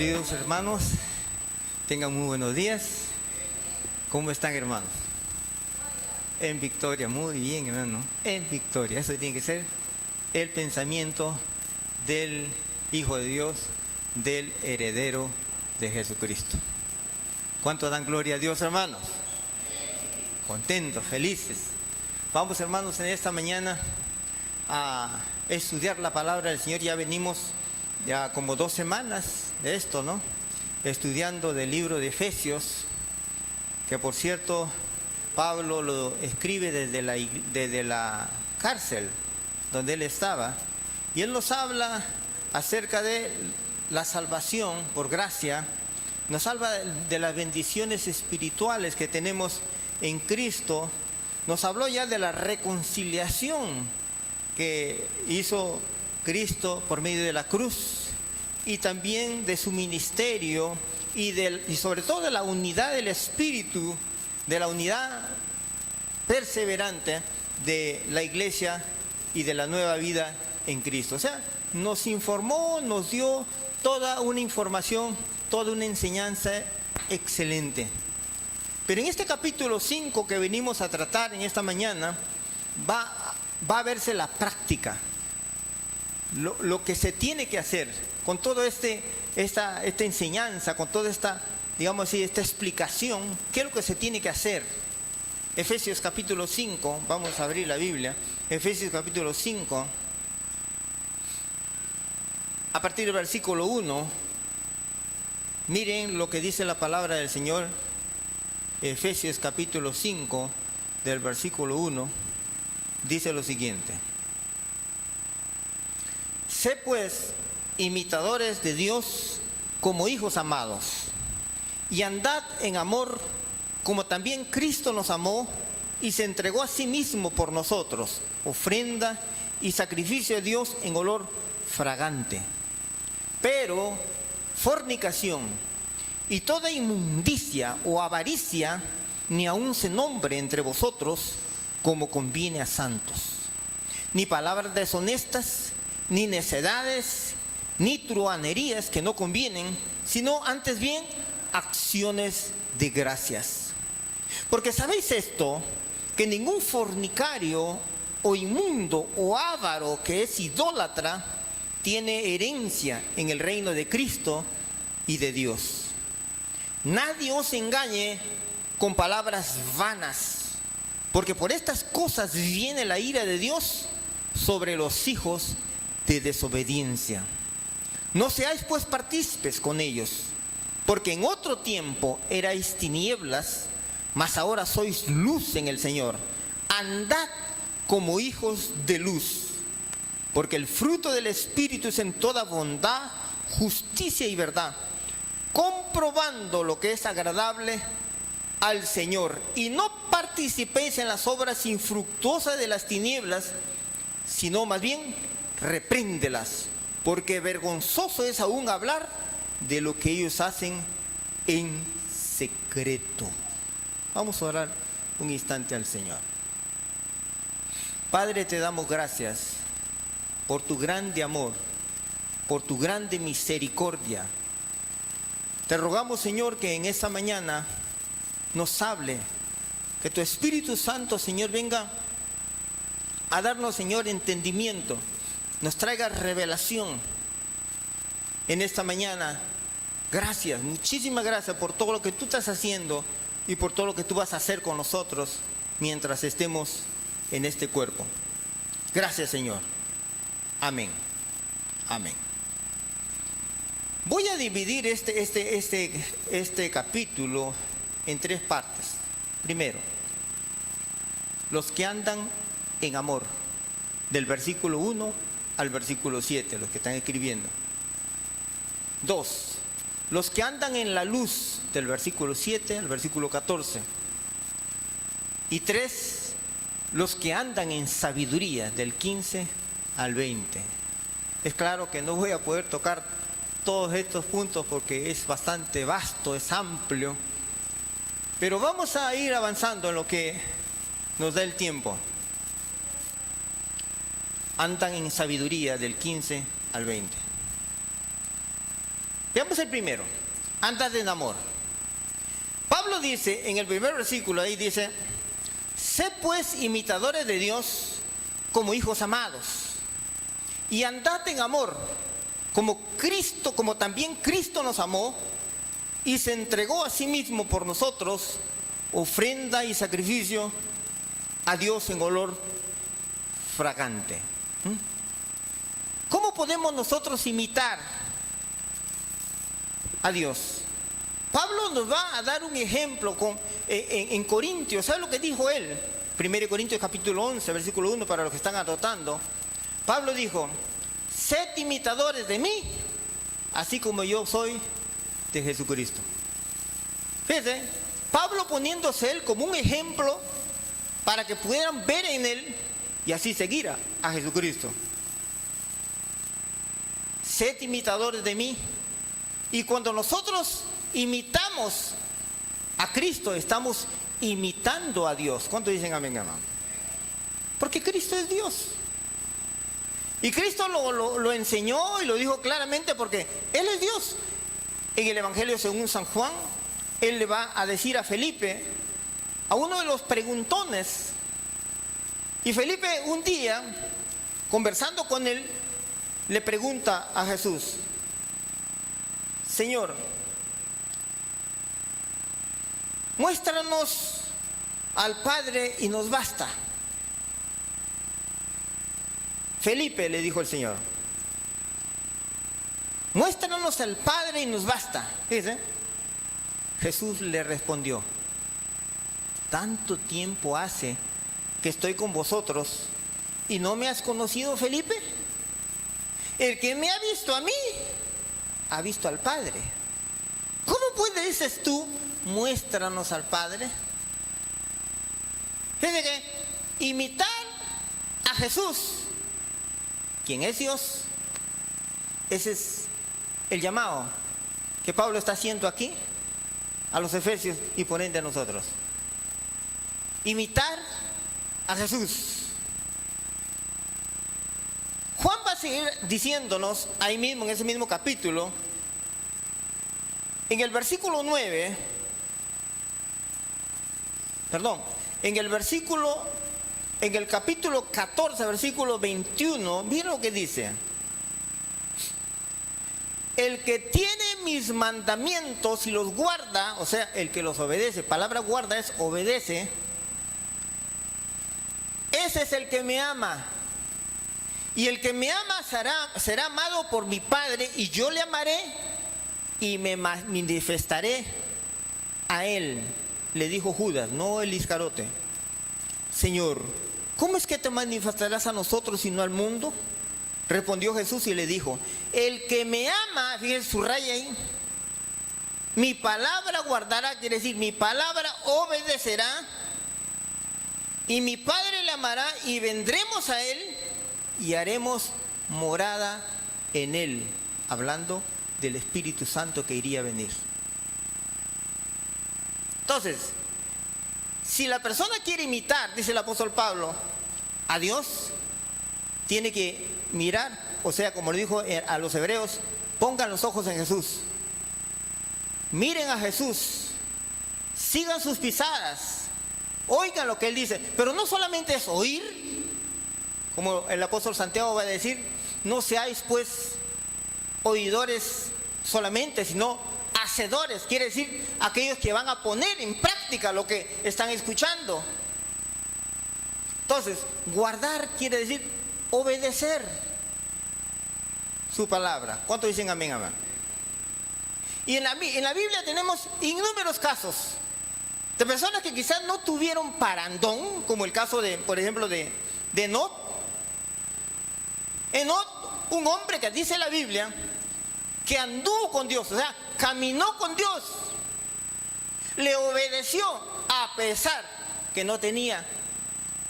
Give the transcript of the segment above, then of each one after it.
Queridos hermanos, tengan muy buenos días. ¿Cómo están, hermanos? En victoria, muy bien, hermano. En victoria, eso tiene que ser el pensamiento del Hijo de Dios, del heredero de Jesucristo. ¿Cuánto dan gloria a Dios, hermanos? Contentos, felices. Vamos, hermanos, en esta mañana a estudiar la palabra del Señor. Ya venimos ya como 2 semanas de esto, ¿no? Estudiando del libro de Efesios, que por cierto Pablo lo escribe desde la cárcel donde él estaba, y él nos habla acerca de la salvación por gracia, nos habla de las bendiciones espirituales que tenemos en Cristo, nos habló ya de la reconciliación que hizo Cristo por medio de la cruz, y también de su ministerio y sobre todo de la unidad del Espíritu, de la unidad perseverante de la iglesia y de la nueva vida en Cristo. O sea, nos informó, nos dio toda una información, toda una enseñanza excelente. Pero en este capítulo 5 que venimos a tratar en esta mañana, va a verse la práctica, lo que se tiene que hacer con toda esta enseñanza, con toda esta, digamos así, esta explicación. ¿Qué es lo que se tiene que hacer? Efesios capítulo 5, vamos a abrir la Biblia. Efesios capítulo 5, a partir del versículo 1, miren lo que dice la palabra del Señor. Efesios capítulo 5, del versículo 1, dice lo siguiente: sé pues imitadores de Dios como hijos amados, y andad en amor como también Cristo nos amó y se entregó a sí mismo por nosotros, ofrenda y sacrificio de Dios en olor fragante. Pero fornicación y toda inmundicia o avaricia ni aun se nombre entre vosotros como conviene a santos, ni palabras deshonestas, ni necedades, ni truhanerías que no convienen, sino antes bien acciones de gracias. Porque sabéis esto, que ningún fornicario o inmundo o avaro que es idólatra tiene herencia en el reino de Cristo y de Dios. Nadie os engañe con palabras vanas, porque por estas cosas viene la ira de Dios sobre los hijos de desobediencia. No seáis pues partícipes con ellos, porque en otro tiempo erais tinieblas, mas ahora sois luz en el Señor. Andad como hijos de luz, porque el fruto del Espíritu es en toda bondad, justicia y verdad, comprobando lo que es agradable al Señor. Y no participéis en las obras infructuosas de las tinieblas, sino más bien repréndelas, porque vergonzoso es aún hablar de lo que ellos hacen en secreto. Vamos a orar un instante al Señor. Padre, te damos gracias por tu grande amor, por tu grande misericordia. Te rogamos, Señor, que en esta mañana nos hable, que tu Espíritu Santo, Señor, venga a darnos, Señor, entendimiento, nos traiga revelación en esta mañana. Gracias, muchísimas gracias por todo lo que tú estás haciendo y por todo lo que tú vas a hacer con nosotros mientras estemos en este cuerpo. Gracias, Señor. Amén. Amén. Voy a dividir este capítulo en 3 partes. Primero, los que andan en amor, del versículo 1 al versículo 7, los que están escribiendo. 2, los que andan en la luz, del versículo 7 al versículo 14. Y 3, los que andan en sabiduría, del 15 al 20. Es claro que no voy a poder tocar todos estos puntos porque es bastante vasto, es amplio, pero vamos a ir avanzando en lo que nos da el tiempo. Andan en sabiduría, del 15 al 20. Veamos el primero, andad en amor. Pablo dice en el primer versículo, ahí dice, sed pues imitadores de Dios como hijos amados, y andad en amor, como también Cristo nos amó, y se entregó a sí mismo por nosotros, ofrenda y sacrificio a Dios en olor fragante. ¿Cómo podemos nosotros imitar a Dios? Pablo nos va a dar un ejemplo en Corintios. ¿Sabe lo que dijo él? 1 Corintios capítulo 11, versículo 1, para los que están anotando. Pablo dijo, sed imitadores de mí, así como yo soy de Jesucristo. Fíjense, Pablo poniéndose él como un ejemplo para que pudieran ver en él y así seguir a Jesucristo. Sed imitadores de mí. Y cuando nosotros imitamos a Cristo, estamos imitando a Dios. ¿Cuántos dicen amén, hermano? Porque Cristo es Dios. Y Cristo lo enseñó y lo dijo claramente porque Él es Dios. En el Evangelio según San Juan, Él le va a decir a Felipe, a uno de los preguntones, y Felipe un día, conversando con él, le pregunta a Jesús, Señor, muéstranos al Padre y nos basta. Felipe, le dijo el Señor, muéstranos al Padre y nos basta. Fíjense, Jesús le respondió, tanto tiempo hace que estoy con vosotros y no me has conocido, Felipe. El que me ha visto a mí, ha visto al Padre. ¿Cómo pues dices tú, muéstranos al Padre? Fíjense que imitar a Jesús, quien es Dios, ese es el llamado que Pablo está haciendo aquí a los efesios y por ende a nosotros. Imitar a Jesús. Juan va a seguir diciéndonos ahí mismo, en ese mismo capítulo, en el versículo 9, en el capítulo 14, versículo 21, miren lo que dice. El que tiene mis mandamientos y los guarda, o sea, el que los obedece, palabra guarda es obedece, ese es el que me ama. Y el que me ama será amado por mi Padre, y yo le amaré y me manifestaré a él. Le dijo Judas, no el Iscariote. Señor, ¿cómo es que te manifestarás a nosotros y no al mundo? Respondió Jesús y le dijo, el que me ama, fíjense, subraya ahí, mi palabra guardará, quiere decir, mi palabra obedecerá, y mi Padre le amará, y vendremos a él y haremos morada en él, hablando del Espíritu Santo que iría a venir. Entonces, si la persona quiere imitar, dice el apóstol Pablo, a Dios, tiene que mirar, o sea, como le dijo a los hebreos, pongan los ojos en Jesús, miren a Jesús, sigan sus pisadas, oigan lo que él dice, pero no solamente es oír, como el apóstol Santiago va a decir, no seáis pues oidores solamente, sino hacedores, quiere decir aquellos que van a poner en práctica lo que están escuchando. Entonces, guardar quiere decir obedecer su palabra. ¿Cuántos dicen amén, amén? Y en la Biblia tenemos innúmeros casos de personas que quizás no tuvieron parandón, como el caso de, por ejemplo, de Enoc. Enoc, un hombre que dice la Biblia que anduvo con Dios, o sea, caminó con Dios, le obedeció a pesar que no tenía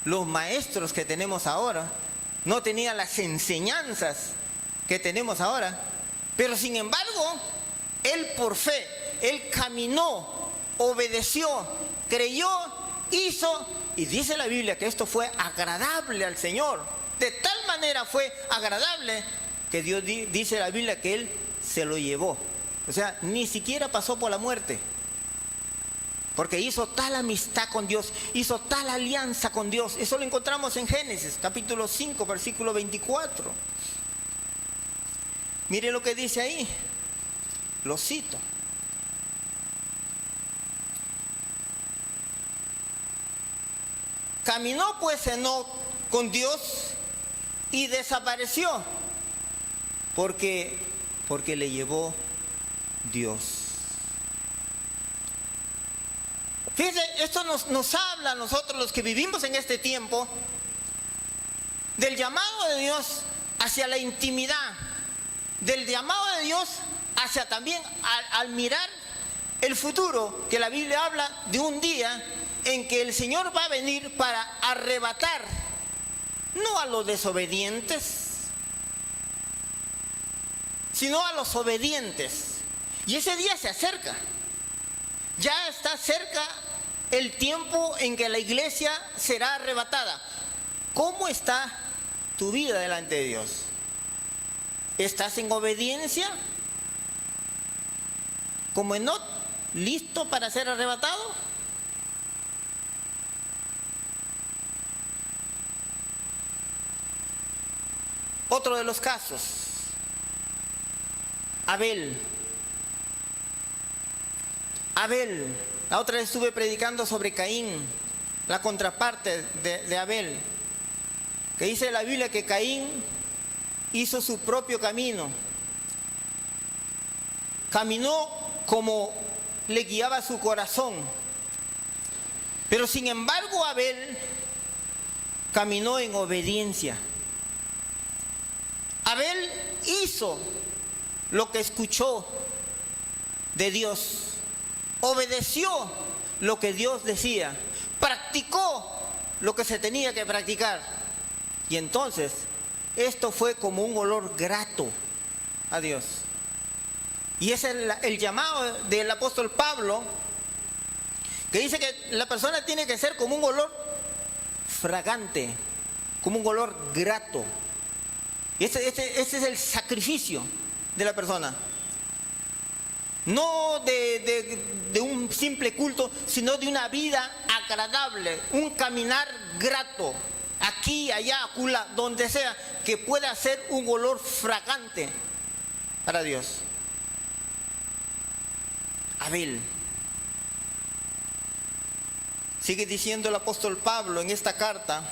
los maestros que tenemos ahora, no tenía las enseñanzas que tenemos ahora, pero sin embargo, él por fe, él caminó, obedeció, creyó, hizo, y dice la Biblia que esto fue agradable al Señor. De tal manera fue agradable que Dios dice la Biblia que Él se lo llevó O sea, ni siquiera pasó por la muerte. Porque hizo tal amistad con Dios, hizo tal alianza con Dios. Eso lo encontramos en Génesis, capítulo 5, versículo 24. Mire lo que dice ahí. Lo cito. Caminó pues Enoc con Dios y desapareció porque le llevó Dios. Fíjense, esto nos habla a nosotros los que vivimos en este tiempo del llamado de Dios hacia la intimidad, del llamado de Dios hacia también al mirar el futuro, que la Biblia habla de un día en que el Señor va a venir para arrebatar, no a los desobedientes, sino a los obedientes. Y ese día se acerca. Ya está cerca el tiempo en que la iglesia será arrebatada. ¿Cómo está tu vida delante de Dios? ¿Estás en obediencia? ¿Como Enoc, listo para ser arrebatado? Otro de los casos, Abel, la otra vez estuve predicando sobre Caín, la contraparte de Abel, que dice la Biblia que Caín hizo su propio camino, caminó como le guiaba su corazón, pero sin embargo Abel caminó en obediencia. Abel hizo lo que escuchó de Dios, obedeció lo que Dios decía, practicó lo que se tenía que practicar. Y entonces, esto fue como un olor grato a Dios. Y ese es el llamado del apóstol Pablo, que dice que la persona tiene que ser como un olor fragante, como un olor grato. Este es el sacrificio de la persona. No de un simple culto, sino de una vida agradable, un caminar grato, aquí, allá, acula, donde sea, que pueda ser un olor fragante para Dios. Abel. Sigue diciendo el apóstol Pablo en esta carta,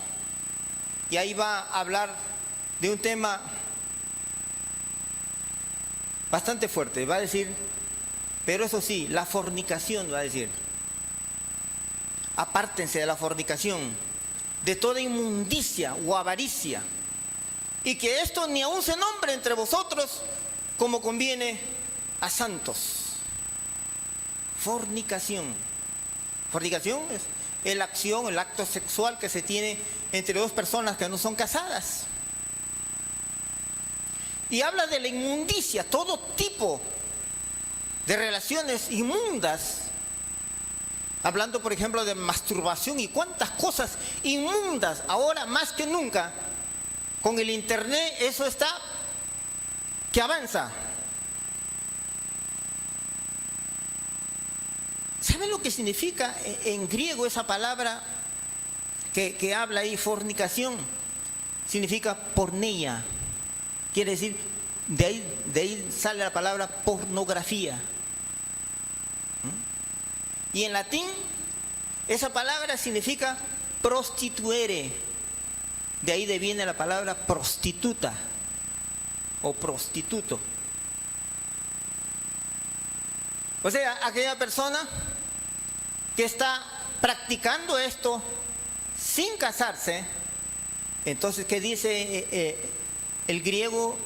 y ahí va a hablar de un tema bastante fuerte. Va a decir, pero eso sí, la fornicación, va a decir. Apártense de la fornicación, de toda inmundicia o avaricia, y que esto ni aun se nombre entre vosotros como conviene a santos. Fornicación. Fornicación es la acción, el acto sexual que se tiene entre dos personas que no son casadas. Y habla de la inmundicia, todo tipo de relaciones inmundas. Hablando, por ejemplo, de masturbación y cuántas cosas inmundas. Ahora más que nunca, con el internet, eso está que avanza. ¿Saben lo que significa en griego esa palabra que habla ahí, fornicación? Significa porneia. Quiere decir, de ahí sale la palabra pornografía. Y en latín, esa palabra significa prostituere. De ahí viene la palabra prostituta o prostituto. O sea, aquella persona que está practicando esto sin casarse. Entonces, ¿qué dice el griego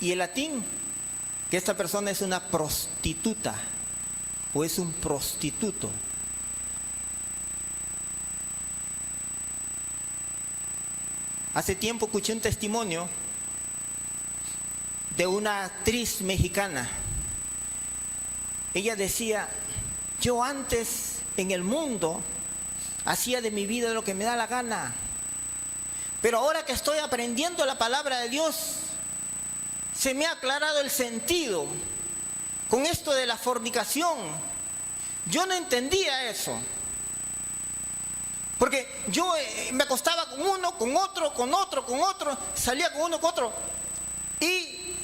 y el latín? Que esta persona es una prostituta o es un prostituto. Hace tiempo escuché un testimonio de una actriz mexicana. Ella decía, yo antes en el mundo hacía de mi vida lo que me da la gana, pero ahora que estoy aprendiendo la palabra de Dios, se me ha aclarado el sentido con esto de la fornicación. Yo no entendía eso. Porque yo me acostaba con uno, con otro, con otro, con otro, salía con uno, con otro. Y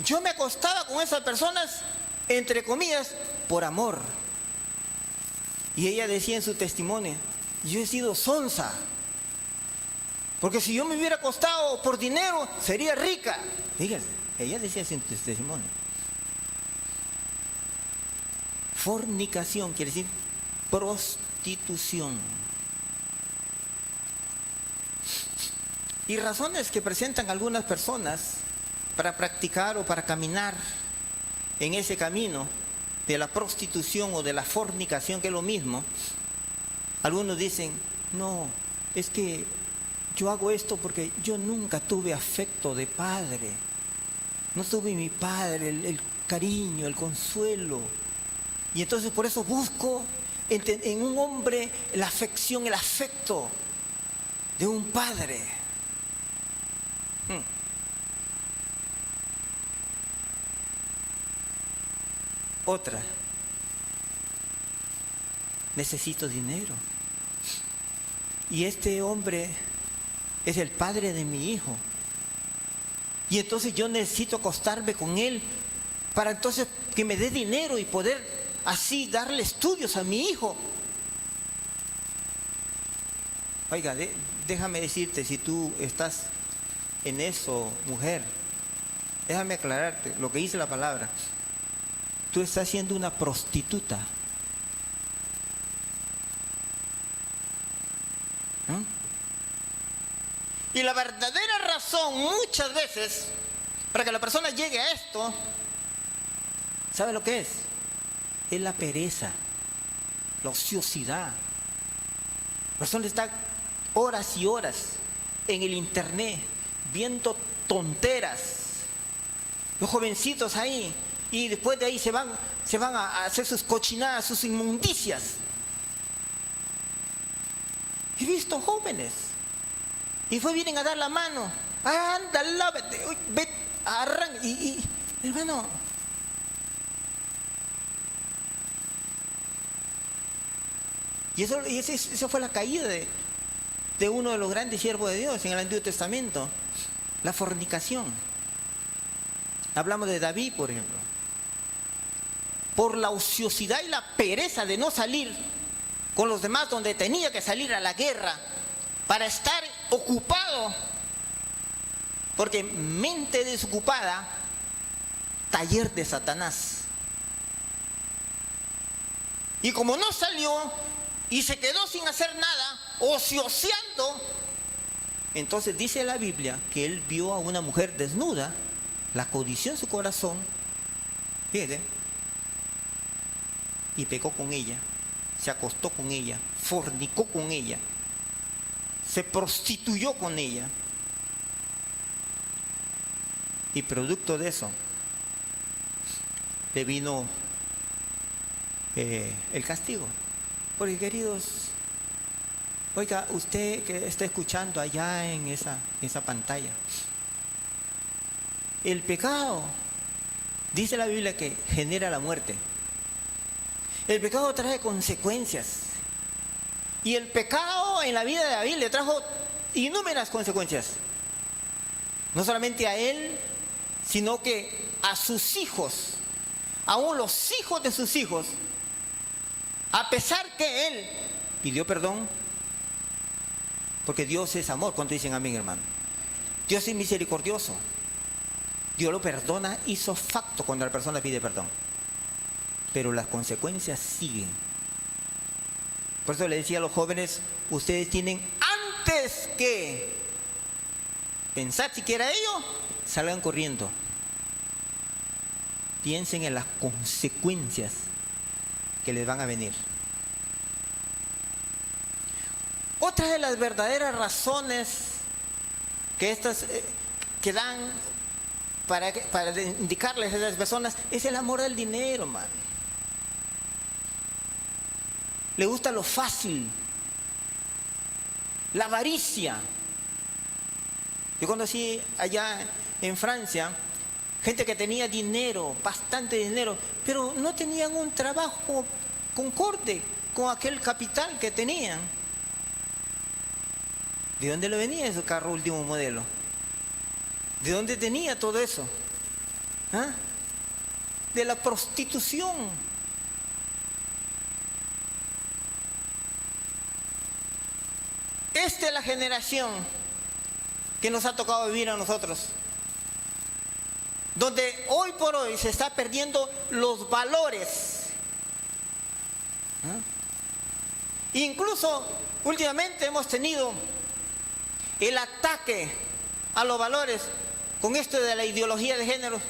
yo me acostaba con esas personas, entre comillas, por amor. Y ella decía en su testimonio, yo he sido sonsa. Porque si yo me hubiera acostado por dinero, sería rica. Fíjense, ella decía en su testimonio. Fornicación quiere decir prostitución. Y razones que presentan algunas personas para practicar o para caminar en ese camino de la prostitución o de la fornicación, que es lo mismo. Algunos dicen, no, es que yo hago esto porque yo nunca tuve afecto de padre. No tuve mi padre, el cariño, el consuelo. Y entonces por eso busco en un hombre la afección, el afecto de un padre. Otra, necesito dinero. Y este hombre es el padre de mi hijo. Y entonces yo necesito acostarme con él para entonces que me dé dinero y poder así darle estudios a mi hijo. Oiga, déjame decirte, si tú estás en eso, mujer, déjame aclararte lo que dice la palabra. Tú estás siendo una prostituta. Y la verdadera razón muchas veces para que la persona llegue a esto, ¿sabe lo que es? Es la pereza, la ociosidad. La persona está horas y horas en el internet viendo tonteras. Los jovencitos ahí, y después de ahí se van a hacer sus cochinadas, sus inmundicias. He visto jóvenes y vienen a dar la mano. Anda, lávate, ve, arranca. Y hermano, esa fue la caída de uno de los grandes siervos de Dios en el Antiguo Testamento, la fornicación. Hablamos de David, por ejemplo. Por la ociosidad y la pereza de no salir con los demás donde tenía que salir a la guerra, para estar ocupado, porque mente desocupada, taller de Satanás. Y como no salió y se quedó sin hacer nada, ocioseando, entonces dice la Biblia que él vio a una mujer desnuda, la codició en su corazón, fíjate, y pecó con ella, se acostó con ella, fornicó con ella, se prostituyó con ella. Y producto de eso le vino el castigo. Porque, queridos, oiga, usted que está escuchando allá en esa pantalla, el pecado, dice la Biblia, que genera la muerte. El pecado trae consecuencias. Y el pecado en la vida de David le trajo innumerables consecuencias. No solamente a él, sino que a sus hijos, aún los hijos de sus hijos, a pesar que él pidió perdón, porque Dios es amor. ¿Cuánto dicen amén, hermano? Dios es misericordioso. Dios lo perdona hizo facto cuando la persona pide perdón. Pero las consecuencias siguen. Por eso le decía a los jóvenes, ustedes tienen, antes que pensar siquiera ello, salgan corriendo. Piensen en las consecuencias que les van a venir. Otra de las verdaderas razones que estas que dan para indicarles a esas personas es el amor al dinero, man. Le gusta lo fácil, la avaricia. Yo conocí allá en Francia gente que tenía dinero, bastante dinero, pero no tenían un trabajo concorde con aquel capital que tenían. ¿De dónde le venía ese carro último modelo? ¿De dónde tenía todo eso? ¿Ah? De la prostitución. Esta es la generación que nos ha tocado vivir a nosotros, donde hoy por hoy se está perdiendo los valores. Incluso últimamente hemos tenido el ataque a los valores con esto de la ideología de género.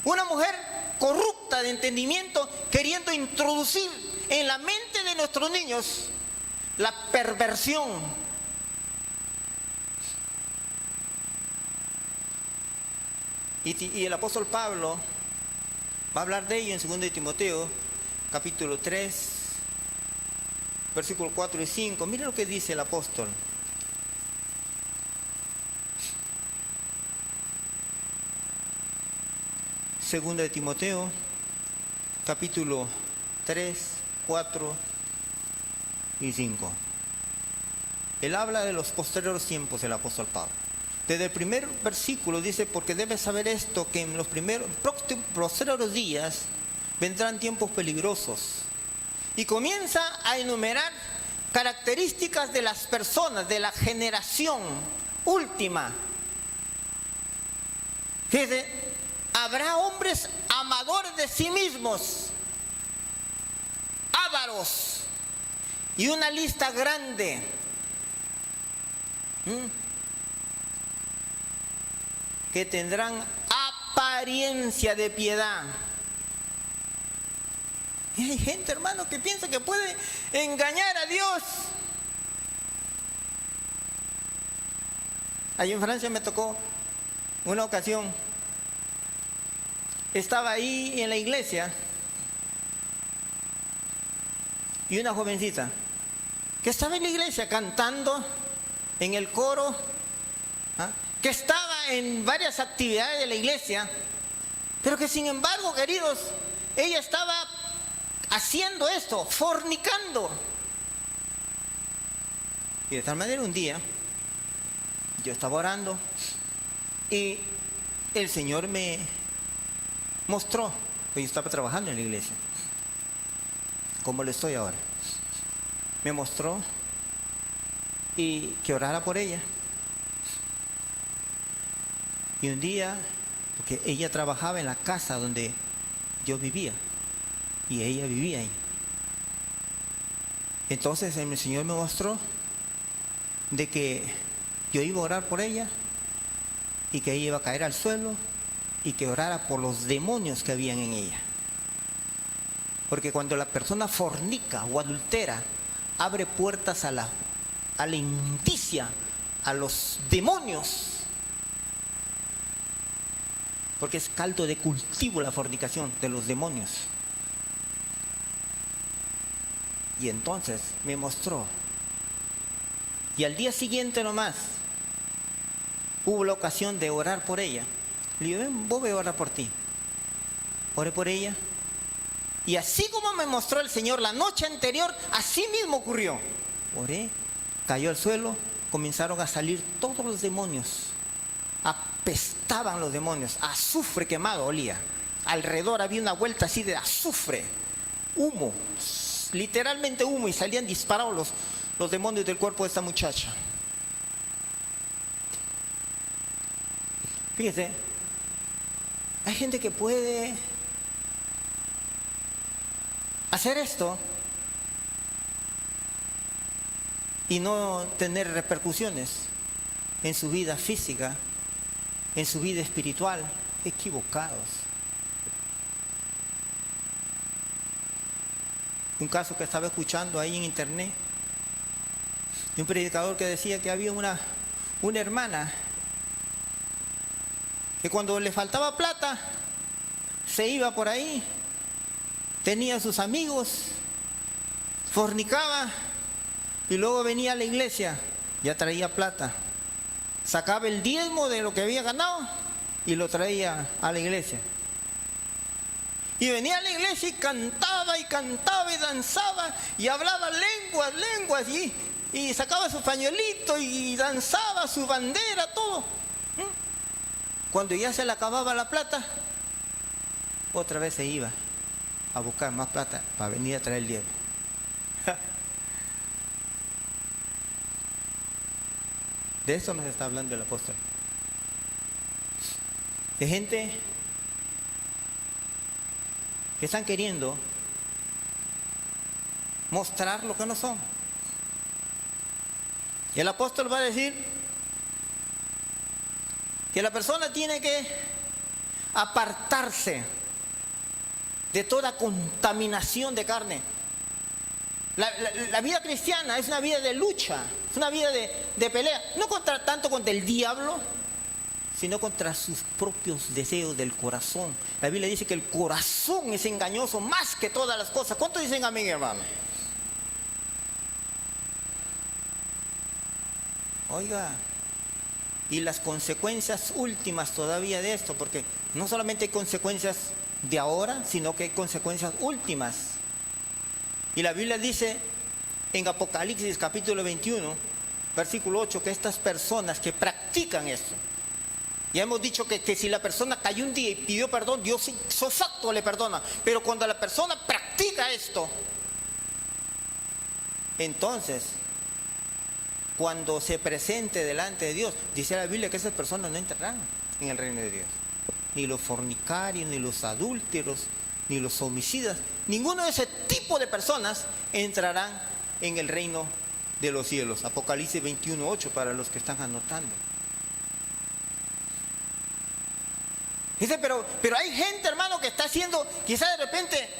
Una mujer corrupta de entendimiento queriendo introducir en la mente de nuestros niños la perversión. Y el apóstol Pablo va a hablar de ello en 2 de Timoteo, capítulo 3, versículos 4 y 5. Mira lo que dice el apóstol. Segunda de Timoteo, capítulo 3, 4 y 5. Él habla de los posteriores tiempos, el apóstol Pablo. Desde el primer versículo dice: porque debes saber esto, que en los posteriores días vendrán tiempos peligrosos. Y comienza a enumerar características de las personas, de la generación última. Fíjese, habrá hombres amadores de sí mismos, ávaros, y una lista grande. Que tendrán apariencia de piedad. Y hay gente, hermano, que piensa que puede engañar a Dios. Allí en Francia me tocó una ocasión. Estaba ahí en la iglesia y una jovencita que estaba en la iglesia cantando en el coro, que estaba en varias actividades de la iglesia, pero que sin embargo, queridos, ella estaba haciendo esto, fornicando. Y de tal manera un día yo estaba orando y el Señor me mostró, pues yo estaba trabajando en la iglesia, como lo estoy ahora. Me mostró y que orara por ella. Y un día, porque ella trabajaba en la casa donde yo vivía y ella vivía ahí. Entonces el Señor me mostró de que yo iba a orar por ella y que ella iba a caer al suelo y que orara por los demonios que habían en ella. Porque cuando la persona fornica o adultera, abre puertas a la inmundicia, a los demonios. Porque es caldo de cultivo la fornicación de los demonios. Y entonces me mostró. Y al día siguiente nomás hubo la ocasión de orar por ella. Le digo: ven, voy a orar por ti. Oré por ella. Y así como me mostró el Señor la noche anterior, así mismo ocurrió. Oré, cayó al suelo, comenzaron a salir todos los demonios. Apestaban los demonios, azufre quemado olía. Alrededor había una vuelta así de azufre, humo, literalmente humo, y salían disparados los demonios del cuerpo de esta muchacha. Fíjese, hay gente que puede hacer esto y no tener repercusiones en su vida física, en su vida espiritual. Equivocados. Un caso que estaba escuchando ahí en internet de un predicador que decía que había una hermana que cuando le faltaba plata se iba por ahí, tenía sus amigos, fornicaba y luego venía a la iglesia, ya traía plata, sacaba el diezmo de lo que había ganado y lo traía a la iglesia. Y venía a la iglesia y cantaba y danzaba y hablaba lenguas y sacaba su pañuelito y danzaba su bandera, todo. Cuando ya se le acababa la plata, otra vez se iba a buscar más plata para venir a traer el diezmo. De eso nos está hablando el apóstol. De gente que están queriendo mostrar lo que no son. Y el apóstol va a decir que la persona tiene que apartarse de toda contaminación de carne. La vida cristiana es una vida de lucha, es una vida de pelea, no tanto contra el diablo, sino contra sus propios deseos del corazón. La Biblia dice que el corazón es engañoso más que todas las cosas. ¿Cuántos dicen amén, hermano? Oiga, y las consecuencias últimas todavía de esto, porque no solamente hay consecuencias de ahora, sino que hay consecuencias últimas. Y la Biblia dice en Apocalipsis capítulo 21, versículo 8, que estas personas que practican esto, ya hemos dicho que si la persona cayó un día y pidió perdón, Dios ipso facto le perdona. Pero cuando la persona practica esto, entonces, cuando se presente delante de Dios, dice la Biblia que esas personas no entrarán en el reino de Dios. Ni los fornicarios, ni los adúlteros, ni los homicidas, ninguno de ese tipo de personas entrarán en el reino de los cielos. Apocalipsis 21:8 para los que están anotando. Dice, pero hay gente, hermano, que está haciendo, quizá de repente,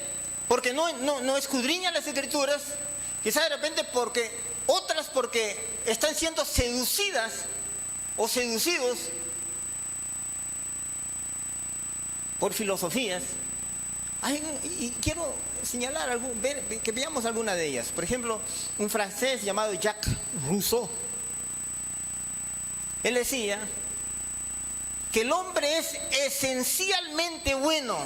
porque no escudriña las escrituras, quizá de repente porque están siendo seducidas o seducidos por filosofías. Y quiero señalar, que veamos alguna de ellas. Por ejemplo, un francés llamado Jacques Rousseau. Él decía que el hombre es esencialmente bueno.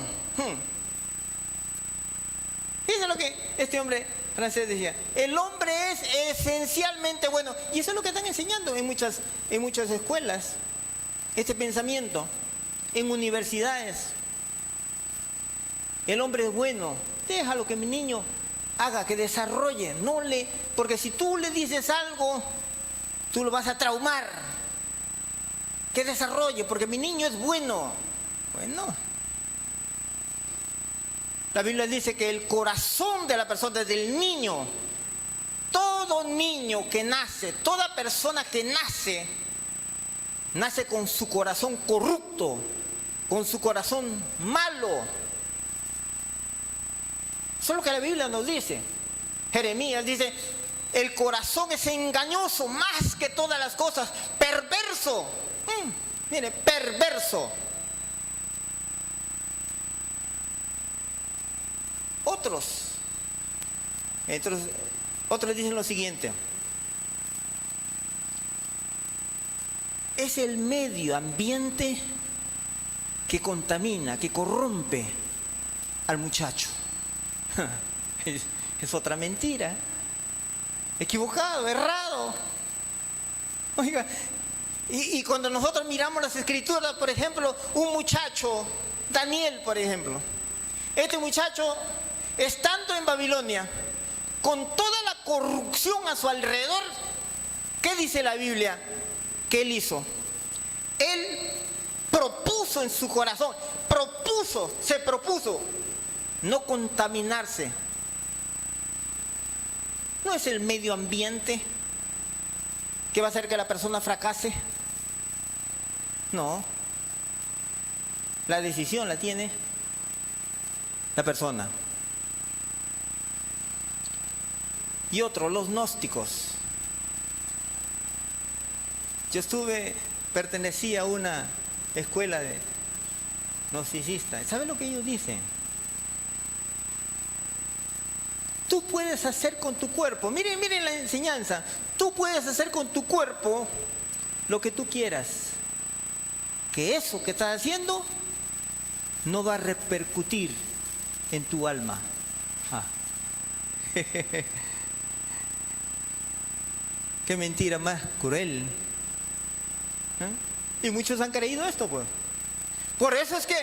Fíjense lo que este hombre francés decía. El hombre es esencialmente bueno. Y eso es lo que están enseñando en muchas escuelas. Este pensamiento. En universidades. El hombre es bueno. Déjalo que mi niño haga, que desarrolle. Porque si tú le dices algo, tú lo vas a traumar. Que desarrolle, porque mi niño es bueno. Bueno, la Biblia dice que el corazón de la persona, del niño, todo niño que nace, toda persona que nace con su corazón corrupto, con su corazón malo. Eso es lo que la Biblia nos dice. Jeremías dice, el corazón es engañoso más que todas las cosas, perverso. Mire, perverso. Otros dicen lo siguiente: es el medio ambiente que contamina, que corrompe al muchacho. Es otra mentira. Equivocado, errado. Oiga, y cuando nosotros miramos las escrituras, por ejemplo, un muchacho, Daniel, por ejemplo, este muchacho, estando en Babilonia, con toda la corrupción a su alrededor, ¿qué dice la Biblia que él hizo? Él propuso en su corazón, se propuso no contaminarse. No es el medio ambiente que va a hacer que la persona fracase. No. La decisión la tiene la persona. Y los gnósticos. Yo pertenecía a una escuela de gnosticistas. ¿Saben lo que ellos dicen? Tú puedes hacer con tu cuerpo, miren la enseñanza, tú puedes hacer con tu cuerpo lo que tú quieras. que eso que estás haciendo no va a repercutir en tu alma. Ah. Qué mentira más cruel. Y muchos han creído esto, pues. Por eso es que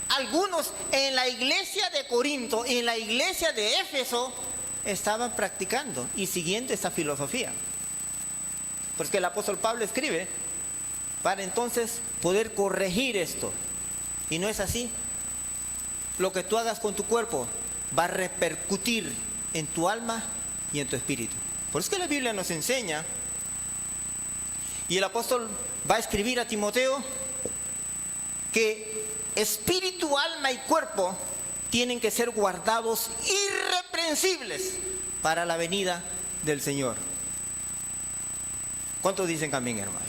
algunos en la iglesia de Corinto y en la iglesia de Éfeso estaban practicando y siguiendo esa filosofía. Porque el apóstol Pablo escribe para entonces poder corregir esto. Y no es así. Lo que tú hagas con tu cuerpo va a repercutir en tu alma y en tu espíritu. Por eso es que la Biblia nos enseña, y el apóstol va a escribir a Timoteo, que espíritu, alma y cuerpo tienen que ser guardados irreprensibles para la venida del Señor. ¿Cuántos dicen amén, hermano?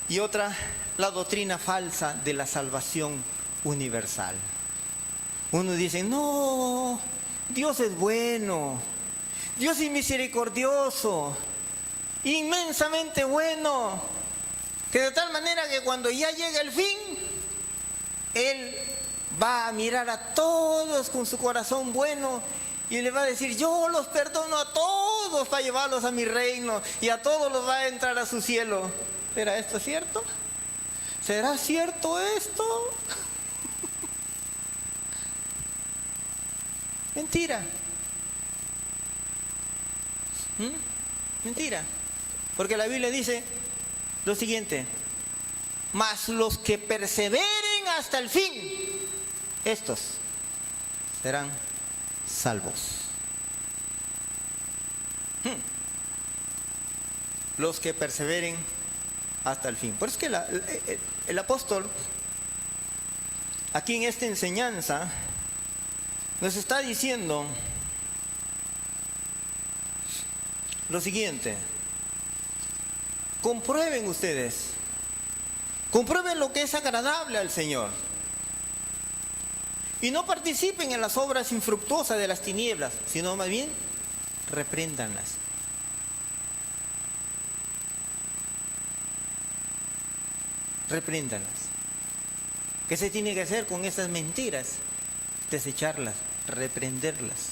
Y otra, la doctrina falsa de la salvación universal. Uno dice, no, Dios es bueno, Dios es misericordioso, inmensamente bueno, que de tal manera que cuando ya llega el fin, Él va a mirar a todos con su corazón bueno y le va a decir, yo los perdono a todos para llevarlos a mi reino y a todos los va a entrar a su cielo. ¿Será esto cierto? ¿Será cierto esto? Mentira. Mentira. Porque la Biblia dice lo siguiente: mas los que perseveren hasta el fin, estos serán salvos. Los que perseveren hasta el fin. Por eso es que el apóstol aquí en esta enseñanza nos está diciendo lo siguiente: comprueben ustedes, comprueben lo que es agradable al Señor y no participen en las obras infructuosas de las tinieblas, sino más bien repréndanlas. Repréndanlas. ¿Qué se tiene que hacer con esas mentiras? Desecharlas, reprenderlas.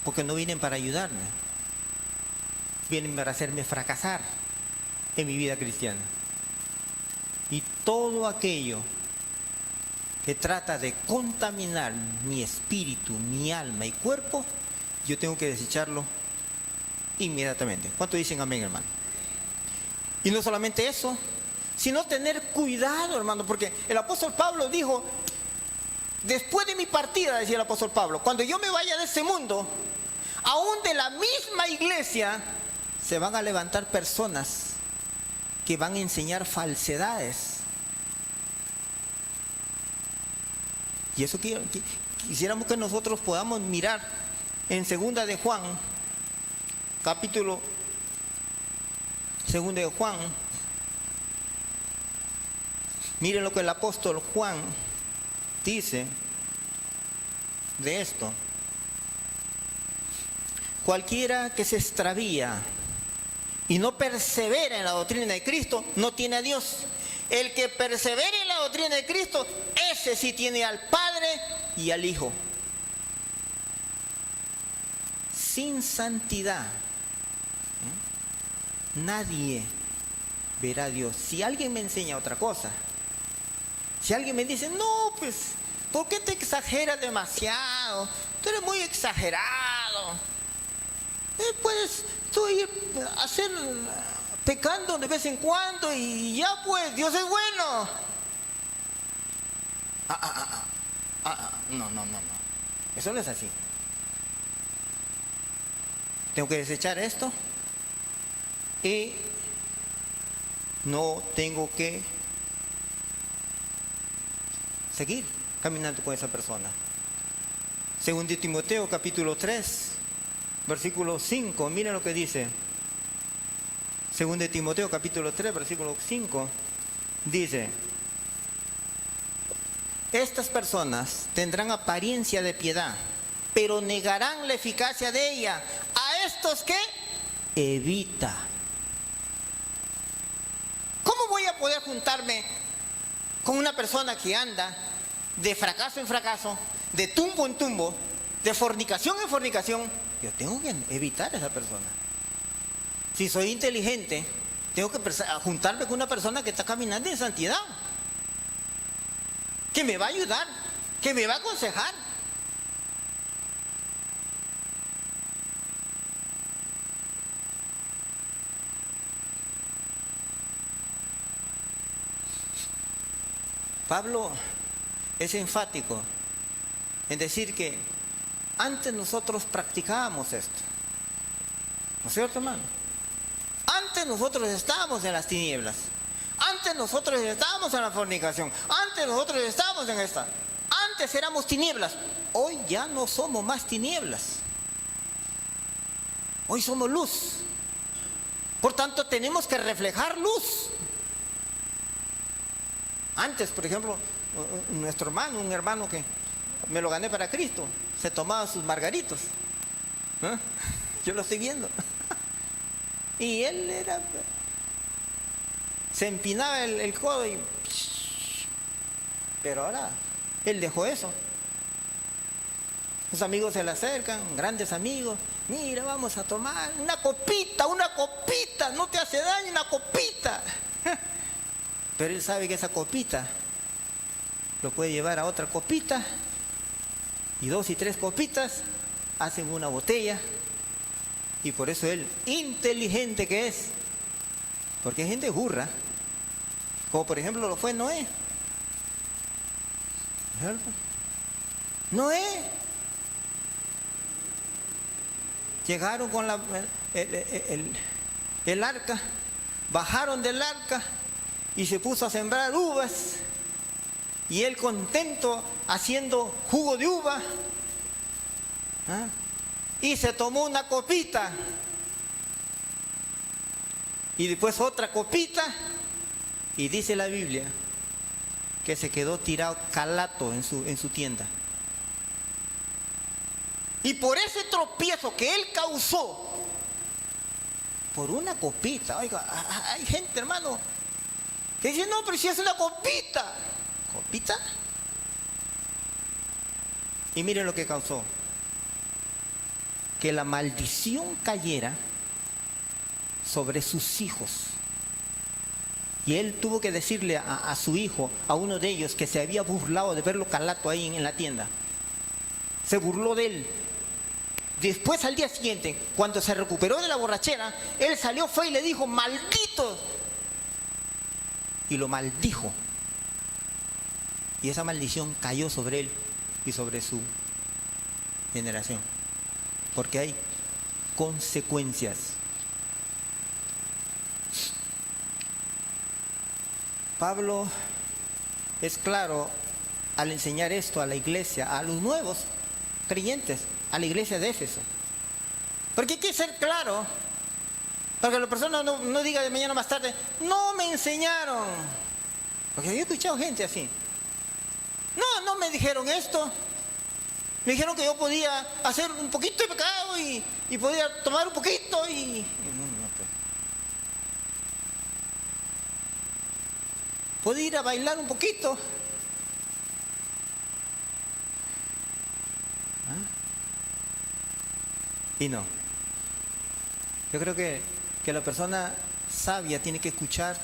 Porque no vienen para ayudarme, vienen para hacerme fracasar en mi vida cristiana. Y todo aquello que trata de contaminar mi espíritu, mi alma y cuerpo, yo tengo que desecharlo inmediatamente. ¿Cuánto dicen amén, hermano? Y no solamente eso, sino tener cuidado, hermano, porque el apóstol Pablo dijo, después de mi partida, decía el apóstol Pablo, cuando yo me vaya de este mundo, aún de la misma iglesia se van a levantar personas que van a enseñar falsedades. Y eso quisiéramos que nosotros podamos mirar en 2 de Juan, capítulo 2 de Juan. Miren lo que el apóstol Juan dice de esto: cualquiera que se extravía y no persevera en la doctrina de Cristo no tiene a Dios. El que persevera en la doctrina de Cristo, ese sí tiene al Padre y al Hijo. Sin santidad nadie verá a Dios. Si alguien me enseña otra cosa, si alguien me dice, no, pues, ¿por qué te exageras demasiado? Tú eres muy exagerado. Puedes tú ir a hacer pecando de vez en cuando y ya pues, Dios es bueno. No. Eso no es así. Tengo que desechar esto y no tengo que seguir caminando con esa persona. Según de Timoteo capítulo 3, versículo 5, miren lo que dice. Según de Timoteo capítulo 3, versículo 5, dice: estas personas tendrán apariencia de piedad, pero negarán la eficacia de ella. A estos que evita. ¿Cómo voy a poder juntarme con una persona que anda de fracaso en fracaso, de tumbo en tumbo, de fornicación en fornicación? Yo tengo que evitar a esa persona. Si soy inteligente, tengo que juntarme con una persona que está caminando en santidad, que me va a ayudar, que me va a aconsejar. Pablo es enfático en decir que antes nosotros practicábamos esto. ¿No es cierto, hermano? Antes nosotros estábamos en las tinieblas. Antes nosotros estábamos en la fornicación. Antes nosotros estábamos en esta. Antes éramos tinieblas. Hoy ya no somos más tinieblas. Hoy somos luz. Por tanto, tenemos que reflejar luz. Antes, por ejemplo, nuestro hermano, un hermano que me lo gané para Cristo, se tomaba sus margaritos. ¿Eh? Yo lo estoy viendo. Y él se empinaba el codo y... Pero ahora, él dejó eso. Sus amigos se le acercan, grandes amigos. Mira, vamos a tomar una copita, no te hace daño una copita. Pero él sabe que esa copita lo puede llevar a otra copita, y 2 y 3 copitas hacen una botella. Y por eso él, inteligente que es, porque hay gente burra, como por ejemplo lo fue Noé. Noé, llegaron con el arca, bajaron del arca y se puso a sembrar uvas, y él contento haciendo jugo de uva. ¿Ah? Y se tomó una copita y después otra copita, y dice la Biblia que se quedó tirado calato en su tienda. Y por ese tropiezo que él causó por una copita, oiga, hay gente, hermano, que dice: no, pero si es una copita. ¿Copita? Y miren lo que causó: que la maldición cayera sobre sus hijos. Y él tuvo que decirle a su hijo, a uno de ellos, que se había burlado de verlo calato ahí en la tienda. Se burló de él. Después, al día siguiente, cuando se recuperó de la borrachera, él salió, fue y le dijo: maldito. Y lo maldijo. Y esa maldición cayó sobre él y sobre su generación. Porque hay consecuencias. Pablo es claro al enseñar esto a la iglesia, a los nuevos creyentes, a la iglesia de Éfeso. Porque hay que ser claro, para que la persona no diga de mañana más tarde: no me enseñaron. Porque yo he escuchado gente así: no me dijeron esto. Me dijeron que yo podía hacer un poquito de pecado y podía tomar un poquito y no, pues. Podía ir a bailar un poquito. ¿Ah? Y no. Yo creo que la persona sabia tiene que escuchar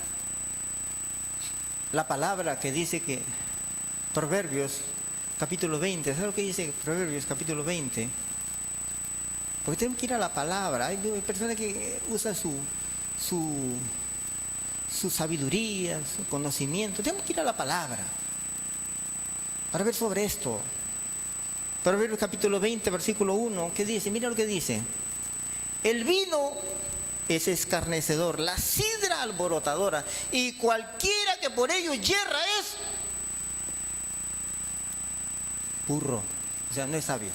la palabra que dice que Proverbios capítulo 20, ¿sabes lo que dice Proverbios capítulo 20? Porque tenemos que ir a la palabra. Hay personas que usan su sabiduría, su conocimiento. Tenemos que ir a la palabra para ver sobre esto. Proverbios capítulo 20, versículo 1, ¿qué dice? Mira lo que dice: el vino es escarnecedor, la sidra alborotadora, y cualquiera que por ello yerra es burro, o sea, no es sabio.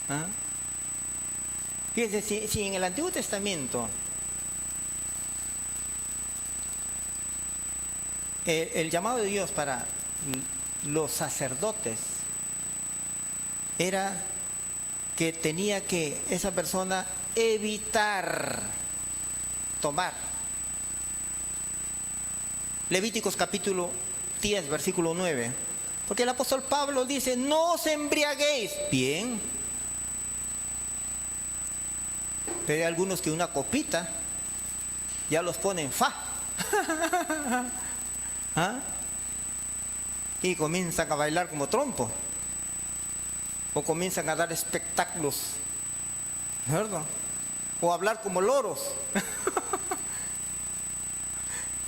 ¿Ah? Fíjense, si en el Antiguo Testamento el llamado de Dios para los sacerdotes era que tenía que esa persona evitar tomar. Levíticos capítulo 10, versículo 9. Porque el apóstol Pablo dice, no os embriaguéis. Bien. Pero hay algunos que una copita ya los ponen fa. ¿Ah? Y comienzan a bailar como trompo. O comienzan a dar espectáculos, ¿verdad? O a hablar como loros.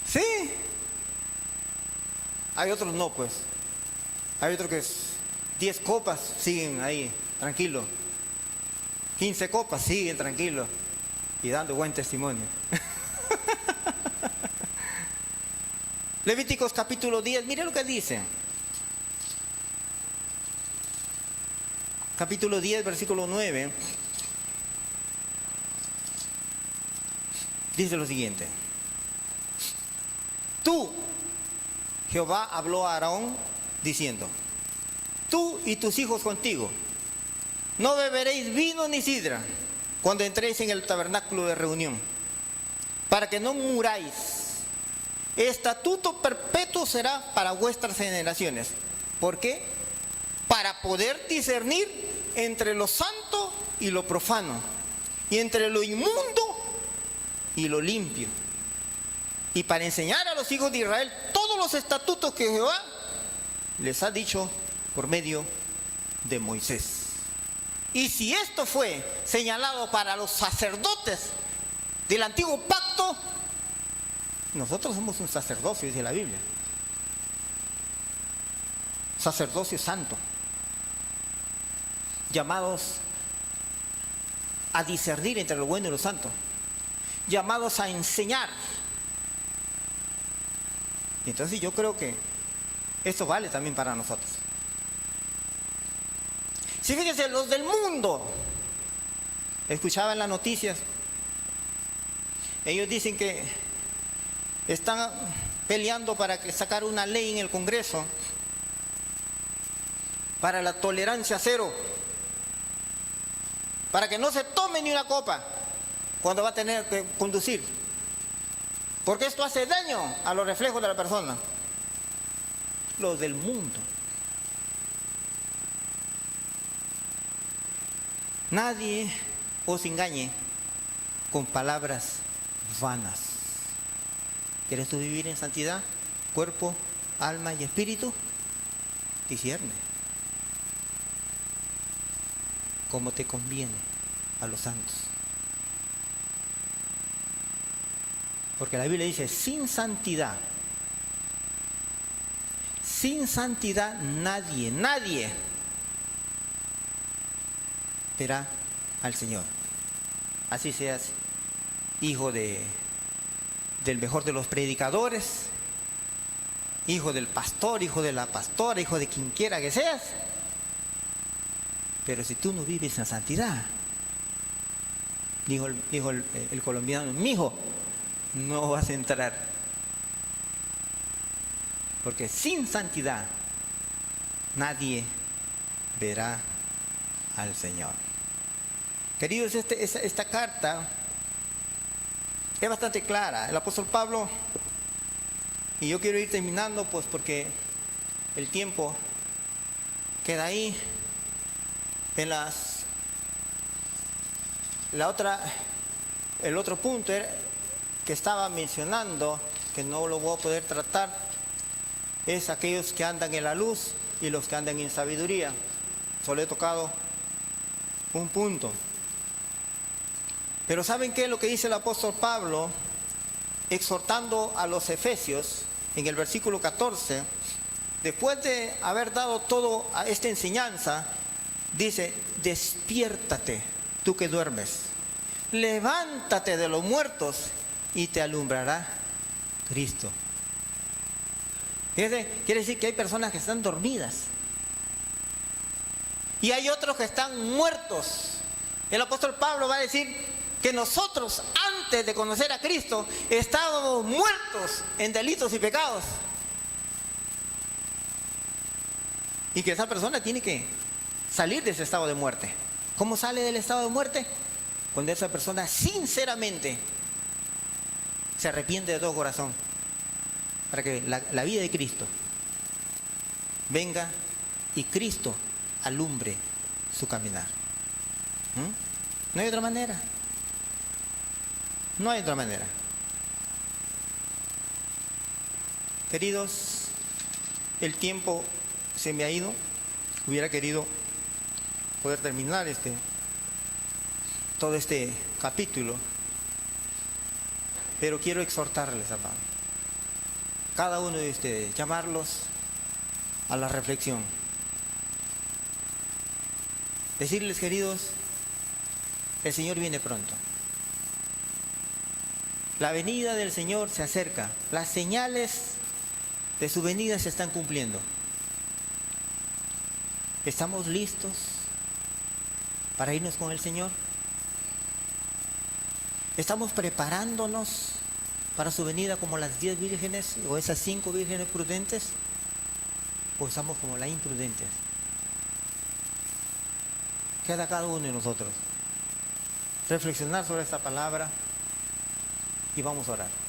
Sí. Hay otros no, pues. Hay otros que 10 copas siguen ahí, tranquilo. 15 copas siguen tranquilos y dando buen testimonio. Levíticos capítulo 10, mire lo que dice. Capítulo 10, versículo 9. Dice lo siguiente. Tú, Jehová habló a Aarón diciendo, tú y tus hijos contigo, no beberéis vino ni sidra cuando entréis en el tabernáculo de reunión, para que no muráis. Estatuto perpetuo será para vuestras generaciones. ¿Por qué? Para poder discernir entre lo santo y lo profano, y entre lo inmundo y lo limpio, y para enseñar a los hijos de Israel todos los estatutos que Jehová les ha dicho por medio de Moisés. Y si esto fue señalado para los sacerdotes del antiguo pacto, nosotros somos un sacerdocio, dice la Biblia. Sacerdocio santo, llamados a discernir entre lo bueno y lo santo, llamados a enseñar. Y entonces yo creo que esto vale también para nosotros. Si fíjense, los del mundo, escuchaba en las noticias, ellos dicen que están peleando para sacar una ley en el Congreso para la tolerancia cero, para que no se tome ni una copa cuando va a tener que conducir, porque esto hace daño a los reflejos de la persona. Los del mundo. Nadie os engañe con palabras vanas. ¿Quieres tú vivir en santidad? Cuerpo, alma y espíritu. Discierne como te conviene a los santos. Porque la Biblia dice, sin santidad nadie verá al Señor. Así seas hijo del mejor de los predicadores, hijo del pastor, hijo de la pastora, hijo de quien quiera que seas. Pero si tú no vives en santidad, dijo el colombiano, mijo, no vas a entrar. Porque sin santidad nadie verá al Señor. Queridos, esta carta es bastante clara. El apóstol Pablo, y yo quiero ir terminando pues porque el tiempo queda ahí. El otro punto que estaba mencionando, que no lo voy a poder tratar, es aquellos que andan en la luz y los que andan en sabiduría. Solo he tocado un punto. Pero ¿saben qué es lo que dice el apóstol Pablo exhortando a los efesios en el versículo 14? Después de haber dado toda esta enseñanza, dice, despiértate tú que duermes, levántate de los muertos y te alumbrará Cristo. Fíjense, quiere decir que hay personas que están dormidas y hay otros que están muertos. El apóstol Pablo va a decir que nosotros antes de conocer a Cristo estábamos muertos en delitos y pecados, y que esa persona tiene que salir de ese estado de muerte. ¿Cómo sale del estado de muerte? Cuando esa persona sinceramente se arrepiente de todo corazón, para que la vida de Cristo venga y Cristo alumbre su caminar. No hay otra manera. No hay otra manera. Queridos, el tiempo se me ha ido. Hubiera querido poder terminar todo este capítulo, pero quiero exhortarles, hermano, cada uno de ustedes, llamarlos a la reflexión. Decirles, queridos, el Señor viene pronto. La venida del Señor se acerca. Las señales de su venida se están cumpliendo. ¿Estamos listos para irnos con el Señor? ¿Estamos preparándonos para su venida como las 10 vírgenes o esas 5 vírgenes prudentes? ¿O estamos como las imprudentes? Queda cada uno de nosotros reflexionar sobre esta palabra y vamos a orar.